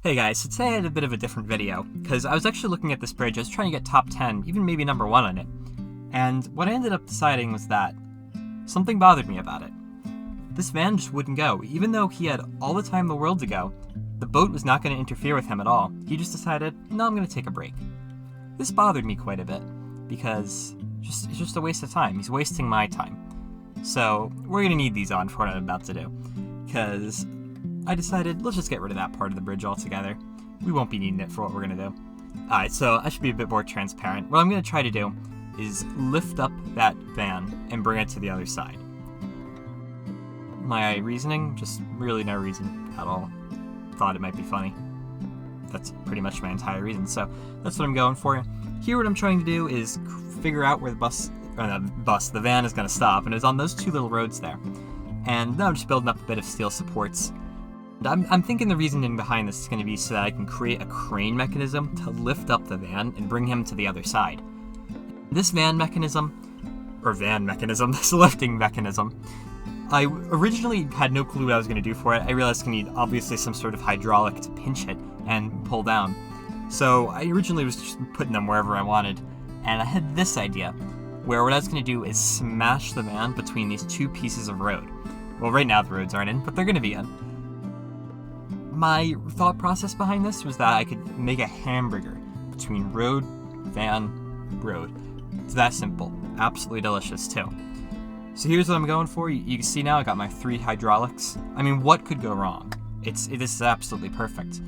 Hey guys, so today I had a bit of a different video, because I was actually looking at this bridge. I was trying to get top 10, even maybe number 1 on it. And what I ended up deciding was that something bothered me about it. This van just wouldn't go. Even though he had all the time in the world to go, the boat was not going to interfere with him at all. He just decided, no, I'm going to take a break. This bothered me quite a bit, because it's just a waste of time. He's wasting my time. So we're going to need these on for what I'm about to do, because I decided, let's just get rid of that part of the bridge altogether. We won't be needing it for what we're going to do. Alright, so I should be a bit more transparent. What I'm going to try to do is lift up that van and bring it to the other side. My reasoning? Just really no reason at all. Thought it might be funny. That's pretty much my entire reason, so that's what I'm going for. Here what I'm trying to do is figure out where the van is going to stop, and it's on those two little roads there. And now I'm just building up a bit of steel supports. I'm thinking the reasoning behind this is going to be so that I can create a crane mechanism to lift up the van and bring him to the other side. This this lifting mechanism, I originally had no clue what I was going to do for it. I realized I need obviously some sort of hydraulic to pinch it and pull down. So I originally was just putting them wherever I wanted, and I had this idea, where what I was going to do is smash the van between these two pieces of road. Well, right now the roads aren't in, but they're going to be in. My thought process behind this was that I could make a hamburger between road, van, road. It's that simple. Absolutely delicious, too. So here's what I'm going for. You can see now I got my 3 hydraulics. I mean, what could go wrong? This is absolutely perfect.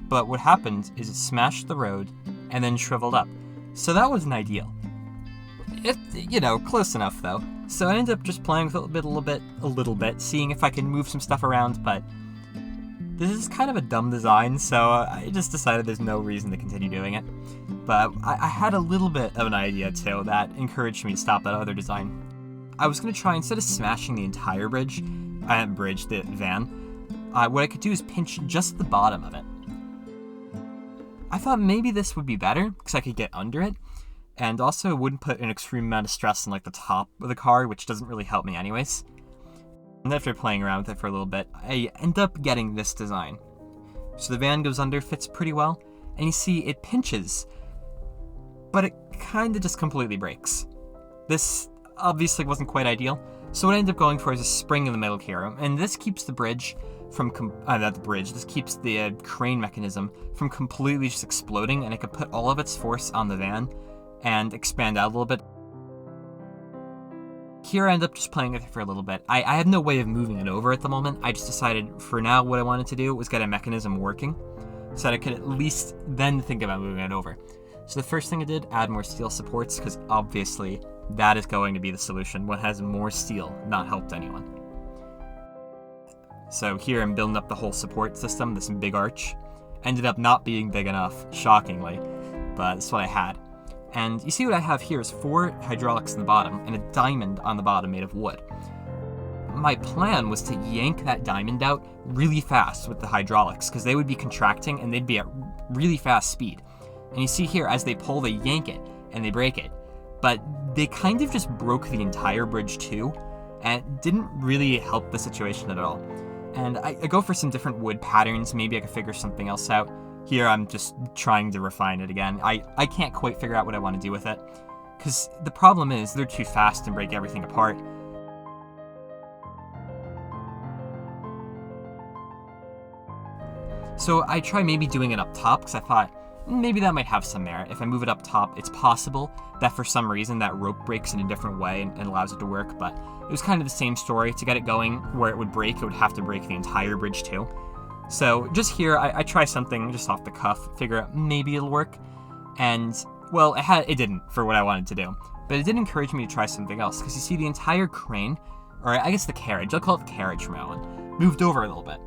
But what happened is it smashed the road and then shriveled up. So that wasn't ideal. Close enough, though. So I ended up just playing with it a little bit, seeing if I can move some stuff around, but this is kind of a dumb design, so I just decided there's no reason to continue doing it. But I had a little bit of an idea, too, that encouraged me to stop that other design. I was going to try, instead of smashing the entire the van, what I could do is pinch just the bottom of it. I thought maybe this would be better, because I could get under it, and also it wouldn't put an extreme amount of stress on the top of the car, which doesn't really help me anyways. And after playing around with it for a little bit, I end up getting this design. So the van goes under, fits pretty well, and you see it pinches, but it kind of just completely breaks. This obviously wasn't quite ideal, so what I ended up going for is a spring in the middle here, and this keeps the bridge from, this keeps the crane mechanism from completely just exploding, and it can put all of its force on the van and expand out a little bit. Here I end up just playing with it for a little bit. I have no way of moving it over at the moment. I just decided for now what I wanted to do was get a mechanism working so that I could at least then think about moving it over. So the first thing I did, add more steel supports, because obviously that is going to be the solution. What has more steel not helped anyone. So here I'm building up the whole support system, this big arch. Ended up not being big enough, shockingly, but that's what I had. And you see what I have here is 4 hydraulics in the bottom and a diamond on the bottom made of wood. My plan was to yank that diamond out really fast with the hydraulics, because they would be contracting and they'd be at really fast speed. And you see here, as they pull, they yank it and they break it. But they kind of just broke the entire bridge too, and it didn't really help the situation at all. And I go for some different wood patterns. Maybe I could figure something else out. Here I'm just trying to refine it again. I can't quite figure out what I want to do with it, because the problem is they're too fast and break everything apart. So I try maybe doing it up top, because I thought maybe that might have some merit. If I move it up top, it's possible that for some reason that rope breaks in a different way and allows it to work, but it was kind of the same story. To get it going where it would break, it would have to break the entire bridge too. So just here, I try something just off the cuff, figure out maybe it'll work, and, well, it didn't for what I wanted to do. But it did encourage me to try something else, because you see the entire crane, or I guess the carriage, I'll call it the carriage from now on, moved over a little bit.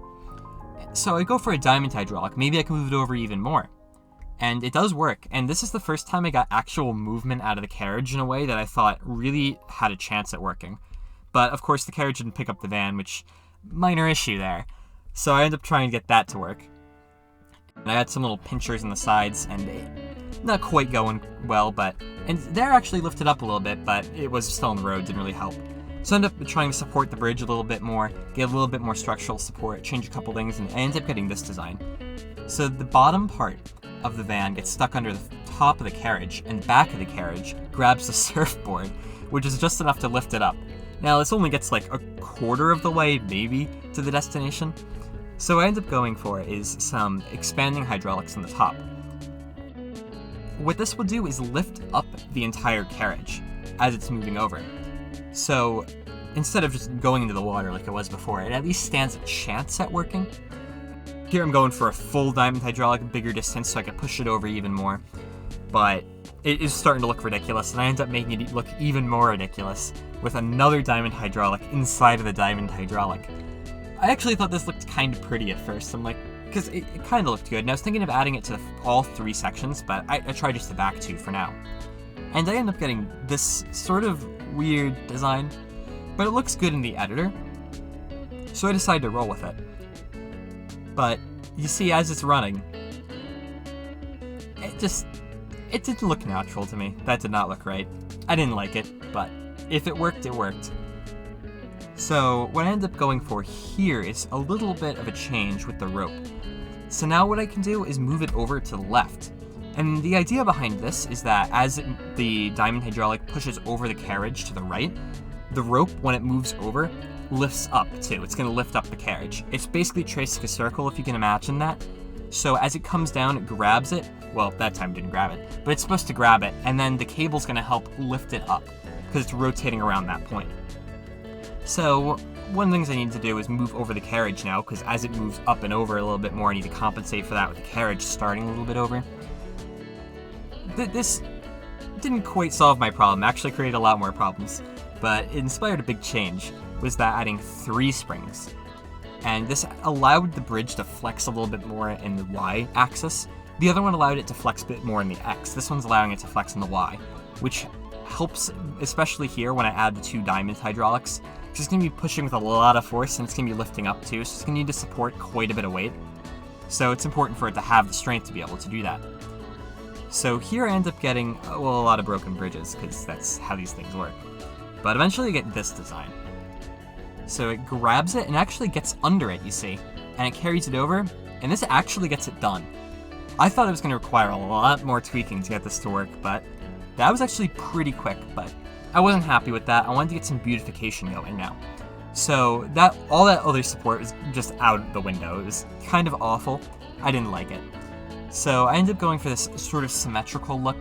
So I go for a diamond hydraulic, maybe I can move it over even more. And it does work, and this is the first time I got actual movement out of the carriage in a way that I thought really had a chance at working. But of course the carriage didn't pick up the van, which, minor issue there. So I ended up trying to get that to work. And I had some little pinchers on the sides, and not quite going well, and they're actually lifted up a little bit, but it was still on the road, didn't really help. So I ended up trying to support the bridge a little bit more, get a little bit more structural support, change a couple things, and I ended up getting this design. So the bottom part of the van gets stuck under the top of the carriage, and the back of the carriage grabs the surfboard, which is just enough to lift it up. Now this only gets like a quarter of the way, maybe, to the destination. So what I end up going for is some expanding hydraulics on the top. What this will do is lift up the entire carriage as it's moving over. So instead of just going into the water like it was before, it at least stands a chance at working. Here I'm going for a full diamond hydraulic, bigger distance, so I can push it over even more. But it is starting to look ridiculous, and I end up making it look even more ridiculous with another diamond hydraulic inside of the diamond hydraulic. I actually thought this looked kind of pretty at first. I'm like, because it kind of looked good, and I was thinking of adding it to all 3 sections, but I tried just the back 2 for now. And I end up getting this sort of weird design, but it looks good in the editor, so I decided to roll with it. But you see, as it's running, it didn't look natural to me. That did not look right. I didn't like it, but if it worked, it worked. So what I end up going for here is a little bit of a change with the rope. So now what I can do is move it over to the left. And the idea behind this is that as the diamond hydraulic pushes over the carriage to the right, the rope, when it moves over, lifts up too. It's going to lift up the carriage. It's basically tracing a circle, if you can imagine that. So as it comes down, it grabs it. Well, that time it didn't grab it, but it's supposed to grab it, and then the cable's going to help lift it up, because it's rotating around that point. So one of the things I need to do is move over the carriage now, because as it moves up and over a little bit more, I need to compensate for that with the carriage starting a little bit over. This didn't quite solve my problem, actually created a lot more problems, but it inspired a big change, was that adding 3 springs. And this allowed the bridge to flex a little bit more in the Y axis. The other one allowed it to flex a bit more in the X. This one's allowing it to flex in the Y, which helps, especially here when I add the 2 diamond hydraulics. It's just going to be pushing with a lot of force, and it's going to be lifting up too, so it's going to need to support quite a bit of weight. So it's important for it to have the strength to be able to do that. So here I end up getting, well, a lot of broken bridges, because that's how these things work. But eventually I get this design. So it grabs it and actually gets under it, you see, and it carries it over, and this actually gets it done. I thought it was going to require a lot more tweaking to get this to work, but that was actually pretty quick, but I wasn't happy with that. I wanted to get some beautification going now. So all that other support was just out the window. It was kind of awful. I didn't like it. So I ended up going for this sort of symmetrical look.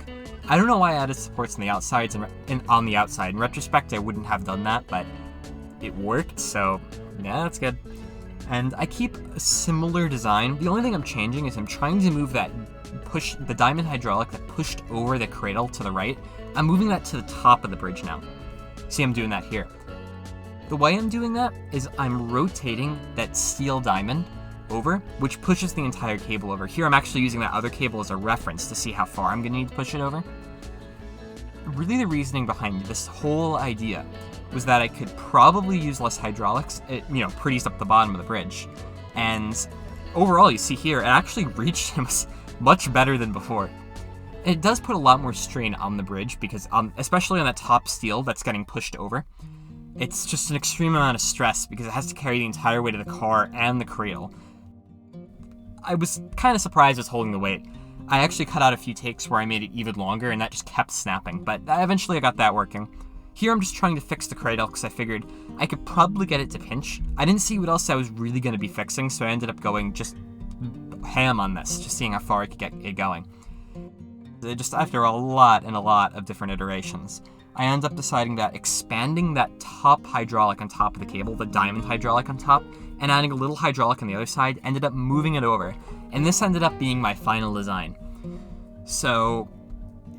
I don't know why I added supports on the outsides and on the outside. In retrospect, I wouldn't have done that, but it worked, so yeah, that's good. And I keep a similar design. The only thing I'm changing is I'm trying to move the diamond hydraulic that pushed over the cradle to the right. I'm moving that to the top of the bridge now. See, I'm doing that here. The way I'm doing that is I'm rotating that steel diamond over, which pushes the entire cable over. Here I'm actually using that other cable as a reference to see how far I'm going to need to push it over. Really, the reasoning behind this whole idea was that I could probably use less hydraulics. It, pretties up the bottom of the bridge. And overall, you see here, it actually reached him much better than before. It does put a lot more strain on the bridge because, especially on that top steel that's getting pushed over, it's just an extreme amount of stress because it has to carry the entire weight of the car and the cradle. I was kind of surprised it was holding the weight. I actually cut out a few takes where I made it even longer and that just kept snapping, but eventually I got that working. Here I'm just trying to fix the cradle because I figured I could probably get it to pinch. I didn't see what else I was really going to be fixing, so I ended up going just ham on this, just seeing how far I could get it going. Just after a lot of different iterations, I ended up deciding that expanding that top hydraulic on top of the cable, the diamond hydraulic on top, and adding a little hydraulic on the other side ended up moving it over, and this ended up being my final design. So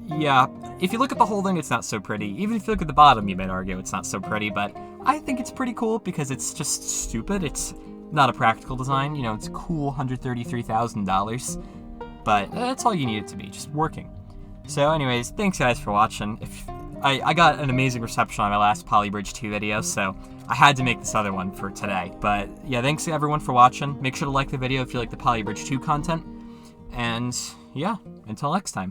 yeah, if you look at the whole thing, it's not so pretty. Even if you look at the bottom, you might argue it's not so pretty, but I think it's pretty cool because it's just stupid. It's not a practical design, it's a cool $133,000, but that's all you need it to be, just working. So anyways, thanks guys for watching. I got an amazing reception on my last Polybridge 2 video, so I had to make this other one for today. But yeah, thanks to everyone for watching. Make sure to like the video if you like the Polybridge 2 content. And yeah, until next time.